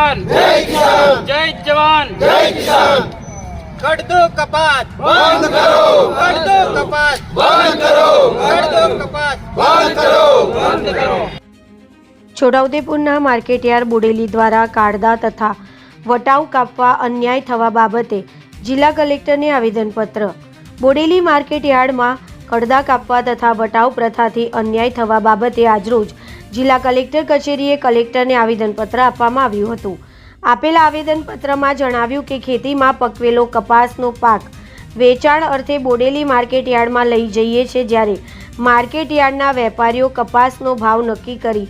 किसान, जय जवान, जय किसान। कर दो कपास बंद करो, कर दो कपास बंद करो, कर दो कपास बंद करो, बंद करो। છોટાઉદેપુરના માર્કેટયાર્ડ બોડેલી દ્વારા કાળદા તથા વટાવ કાપવા અન્યાય થવા બાબતે જિલ્લા કલેક્ટરને આવેદનપત્ર। બોડેલી માર્કેટયાર્ડમાં કડદા કાપવા તથા વટાવ પ્રથાથી અન્યાય થવા બાબતે આજરોજ જિલ્લા કલેક્ટર કચેરીએ કલેક્ટરને આવેદનપત્ર આપવામાં આવ્યું હતું। આપેલા આવેદનપત્રમાં જણાવ્યું કે ખેતીમાં પકવેલો કપાસનો પાક વેચાણ અર્થે બોડેલી માર્કેટયાર્ડમાં લઈ જઈએ છીએ, જ્યારે માર્કેટયાર્ડના વેપારીઓ કપાસનો ભાવ નક્કી કરી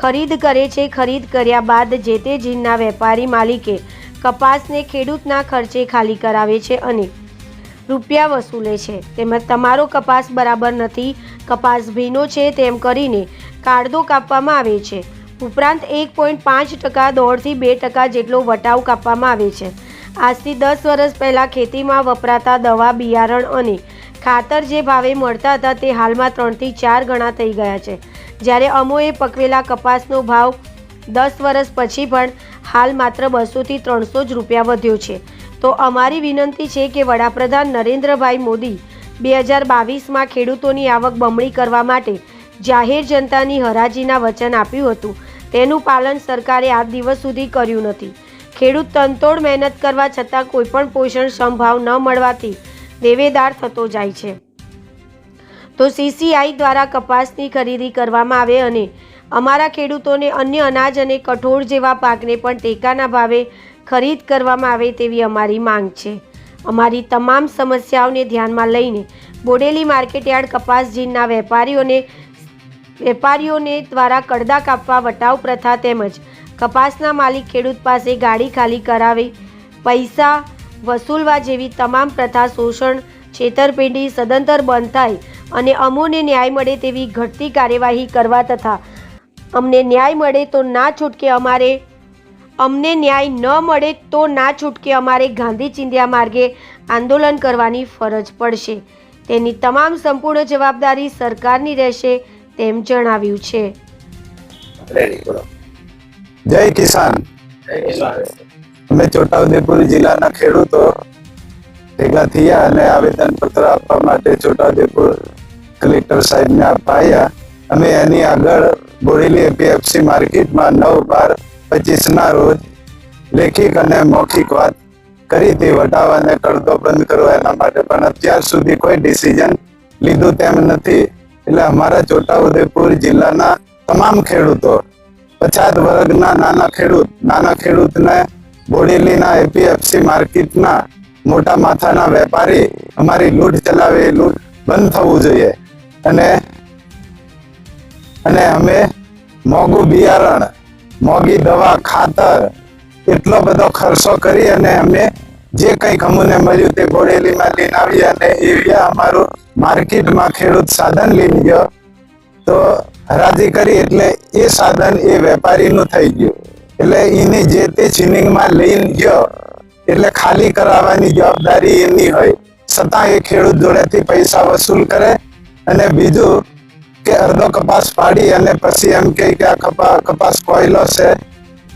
ખરીદ કરે છે। ખરીદ કર્યા બાદ જે તે જીનના વેપારી માલિકે કપાસને ખેડૂતના ખર્ચે ખાલી કરાવે છે અને રૂપિયા વસૂલે છે। તેમજ તમારો કપાસ બરાબર નથી, કપાસ ભીનો છે તેમ કરીને કાળદો કાપવામાં આવે છે। ઉપરાંત 1.5% દોઢથી 2% જેટલો વટાવ કાપવામાં આવે છે। આજથી 10 વર્ષ પહેલાં ખેતીમાં વપરાતા દવા, બિયારણ અને ખાતર જે ભાવે મળતા હતા તે હાલમાં 3 થી 4 ગણા થઈ ગયા છે, જ્યારે અમોએ પકવેલા કપાસનો ભાવ 10 વર્ષ પછી પણ હાલ માત્ર 200 થી 300 જ રૂપિયા વધ્યો છે। તો અમારી વિનંતી છે કે વડાપ્રધાન નરેન્દ્રભાઈ મોદી 2022માં ખેડૂતોની આવક બમણી કરવા માટે જાહેર જનતાની હરાજીના વચન આપ્યું હતું, તેનું પાલન સરકારે આજ દિવસ સુધી કર્યું નથી। ખેડૂત તનતોડ મહેનત કરવા છતાં કોઈપણ પોષણક્ષમ ભાવ ન મળવાથી દેવેદાર થતો જાય છે। તો CCI દ્વારા કપાસની ખરીદી કરવામાં આવે અને અમારા ખેડૂતોને અન્ય અનાજ અને કઠોળ જેવા પાકને પણ ટેકાના ભાવે ખરીદ કરવામાં આવે તેવી અમારી માંગ છે। અમારી તમામ સમસ્યાઓને ધ્યાનમાં લઈને બોડેલી માર્કેટયાર્ડ કપાસ જીનના વેપારીઓને દ્વારા કડદા કાપવા, વટાવ પ્રથા તેમજ કપાસના માલિક ખેડૂત પાસે ગાડી ખાલી કરાવી પૈસા વસૂલવા જેવી તમામ પ્રથા, શોષણ, છેતરપિંડી સદંતર બંધ થાય અને અમોને ન્યાય મળે તેવી ઘટતી કાર્યવાહી કરવા તથા અમને ન્યાય મળે તો ના છૂટકે અમારે ગાંધી ચિંધ્યા માર્ગે આંદોલન કરવાની ફરજ પડશે। તેની તમામ સંપૂર્ણ જવાબદારી સરકારની રહેશે તેમ જણાવ્યું છે। જય કિસાન। અમે છોટાઉદેપુર જિલ્લાના ખેડૂતો ભેગા થયા અને આવેદનપત્ર આપવા માટે છોટાઉદેપુર કલેક્ટર સાહેબને અપાયા। અમે એની આગળ બોડેલી APMC માર્કેટમાં 9/12/25ના રોજ લેખિત અને મૌખિક વાત કરી હતી। વટાવ અને કડદો બંધ કરો એના માટે, પણ અત્યાર સુધી કોઈ ડિસિઝન લીધું તેમ નથી। એટલે અમારા છોટાઉદેપુર જિલ્લાના તમામ ખેડૂતો, પછાત વર્ગના નાના ખેડૂતને બોડેલીના APMC માર્કેટના મોટા માથાના વેપારી અમારી લૂંટ ચલાવે, એ લૂંટ બંધ થવું જોઈએ। અને અમે મોંઘું બિયારણ, મોંઘી દવા, ખાતર એટલો બધો ખર્ચો કરી અને અમે જે કંઈક અમને મળ્યું તે બોડેલીમાં લઈને આવી અને એવી અમારું માર્કેટમાં ખેડૂત સાધન લઈને ગયો તો હરાજી કરી એટલે એ સાધન એ વેપારીનું થઈ ગયું। એટલે એની જે તે ચીનિંગમાં લઈને ગયો એટલે ખાલી કરાવવાની જવાબદારી એની હોય, છતાં એ ખેડૂત જોડેથી પૈસા વસૂલ કરે। અને બીજું કે અડધો કપાસ પાડી અને પછી એમ કે આ કપાસ કોયલો છે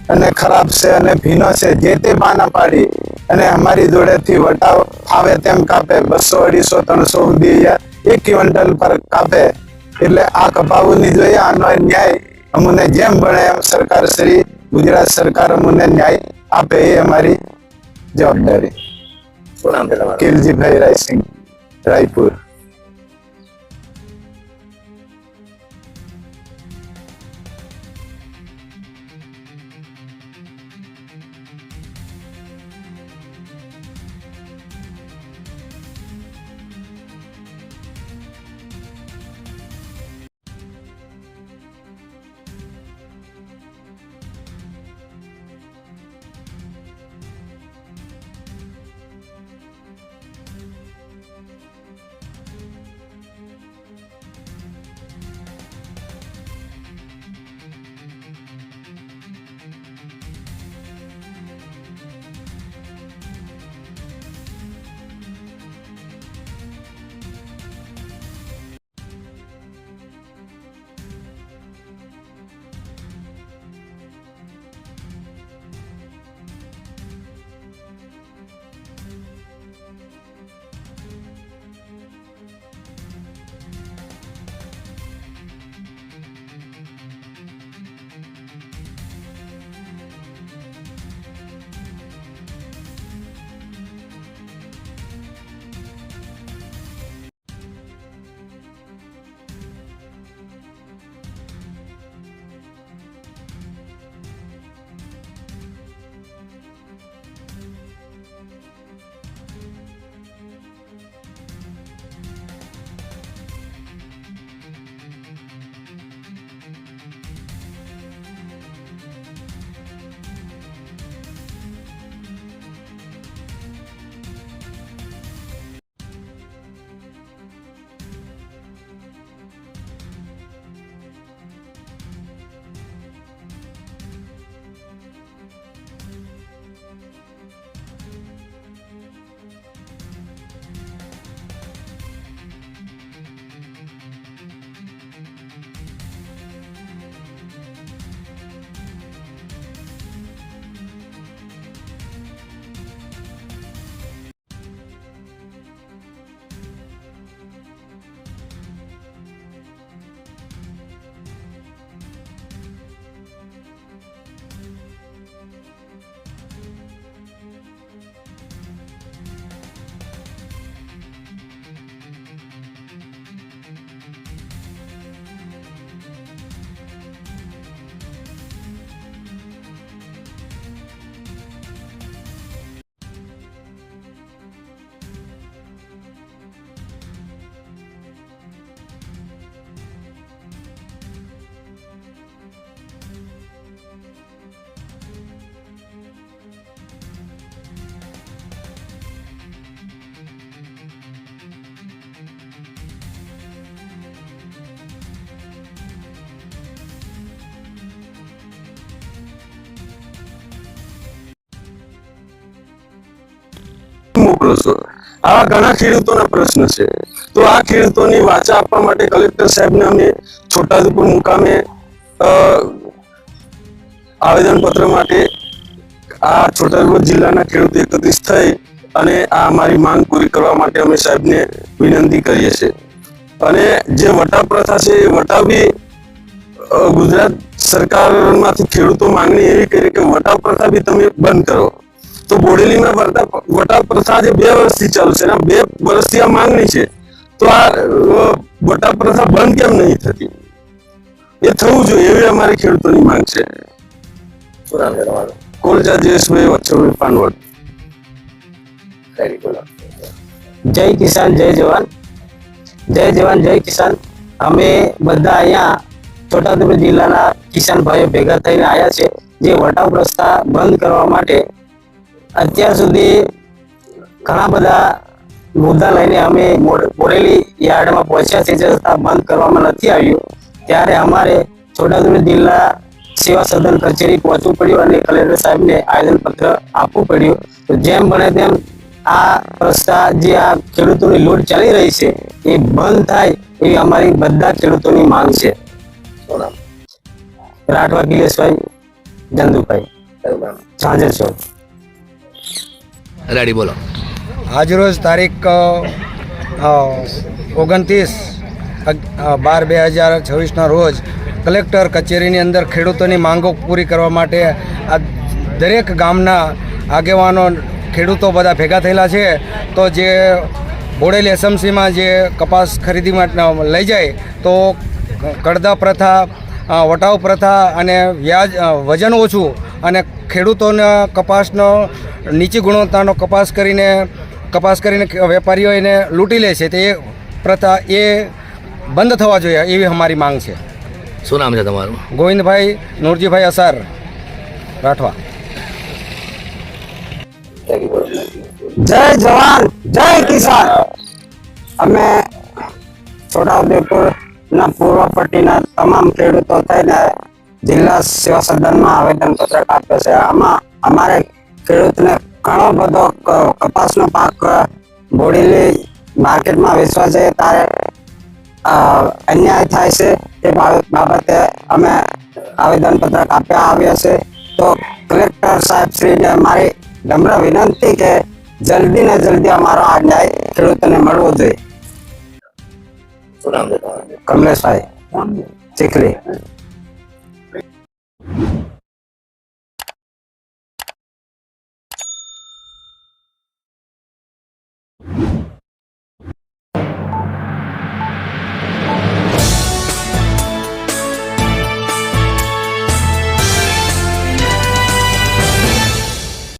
અને ખરાબ છે અને ભીનો છે, જે તે બાના પાડી અને અમારી જોડેથી વટાવ ફાવે તેમ કાપે। 200, 250, 300 સુધી 1 ક્વિન્ટલ પર કાપે। એટલે આ કપાવવાની જોઈએ, આનો ન્યાય અમને જેમ બને એમ સરકાર શ્રી ગુજરાત સરકાર અમને ન્યાય આપે, એ અમારી જવાબદારી। કિલજીભાઈ રાયસિંગ, રાયપુર। મોકલો છો. આવા ઘણા ખેડૂતોના પ્રશ્ન છે. તો આ ખેડૂતોની વાચા આપવા માટે કલેક્ટર સાહેબને અમે છોટાઉદેપુર મુકામે આવેદનપત્ર માટે આ છોટાઉદેપુર જિલ્લાના ખેડૂતો એકત્રિત થઈ અને આ અમારી માંગ પૂરી કરવા માટે અમે સાહેબને વિનંતી કરીએ છીએ. અને જે વટાવ પ્રથા છે એ વટાવ બી ગુજરાત સરકારમાંથી ખેડૂતો માંગણી એવી કરી કે વટાવ પ્રથા બી તમે બંધ કરો. તો બોડેલીમાં વટાવ પ્રથા જે 2 વર્ષથી ચાલુ છે, 2 વર્ષથી આ માંગણી છે. તો આ વટાવ પ્રથા બંધ કેમ નહીં થતી? એ થવું જોઈએ એવી અમારી ખેડૂતોની માંગ છે. કોલજા જયેશભાઈ વચ્છલભાઈ પાનવડ. જય કિસાન જય જવાન, જય જવાન જય કિસાન. અમે બધા અહીંયા છોટાઉદેપુર જિલ્લાના કિસાન ભાઈઓ ભેગા થઈને આવ્યા છે. જે વટાવ પ્રથા બંધ કરવા માટે અત્યાર સુધી ઘણા બધા મુદ્દા લઈને અમે બોડેલી યાર્ડમાં પહોંચ્યા છે, છતાં બંધ કરવામાં નથી આવ્યું. ત્યારે અમારે છોટાઉદેપુર જિલ્લા સેવા સદન કચેરી પહોંચવું પડ્યું અને કલેક્ટર સાહેબને આવેદનપત્ર આપવું પડ્યું. તો જેમ બને તેમ આ પ્રથા જે આ ખેડૂતોની લૂંટ ચાલી રહી છે એ બંધ થાય એવી અમારી બધા ખેડૂતોની માંગ છે. રાઠવા કિલેશભાઈ જંદુભાઈ ઝાંઝર ચોક. રેડી બોલો. આજરોજ તારીખ 29/12/2026ના રોજ કલેક્ટર કચેરીની અંદર ખેડૂતોની માંગો પૂરી કરવા માટે આ દરેક ગામના આગેવાનો ખેડૂતો બધા ભેગા થયેલા છે. તો જે બોડેલી એસએમસીમાં જે કપાસ ખરીદી માટે લઈ જાય તો કડદા પ્રથા, વટાવ પ્રથા અને વ્યાજ વજન ઓછું અને ખેડૂતોને કપાસનો નીચી ગુણવત્તાનો કપાસ કરીને વેપારીઓ એને લૂંટી લે છે. તે પ્રથા એ બંધ થવા જોઈએ એવી અમારી માંગ છે. શું નામ છે તમારું? ગોવિંદભાઈ નૂરજીભાઈ અસાર, રાઠવા. જય જવાન જય કિસાન. અમે છોટાઉદેપુરના પૂર્વ પટ્ટીના તમામ ખેડૂતો થઈને જિલ્લા સેવા સદનમાં આવેદનપત્ર આપ્યો છે. આમાં અમારે ખેડૂતને ઘણો બધો કપાસનો પાક બોડેલી માર્કેટમાં વેચવા જઈએ ત્યારે અન્યાય થાય છે. એ બાબતે અમે આવેદનપત્ર આવ્યા છે. તો કલેક્ટર સાહેબ શ્રીને મારી નમ્ર વિનંતી કે જલ્દી ને જલ્દી અમારો આ ન્યાય ખેડૂતોને મળવો જોઈએ. કમલેશભાઈ ચીખલી.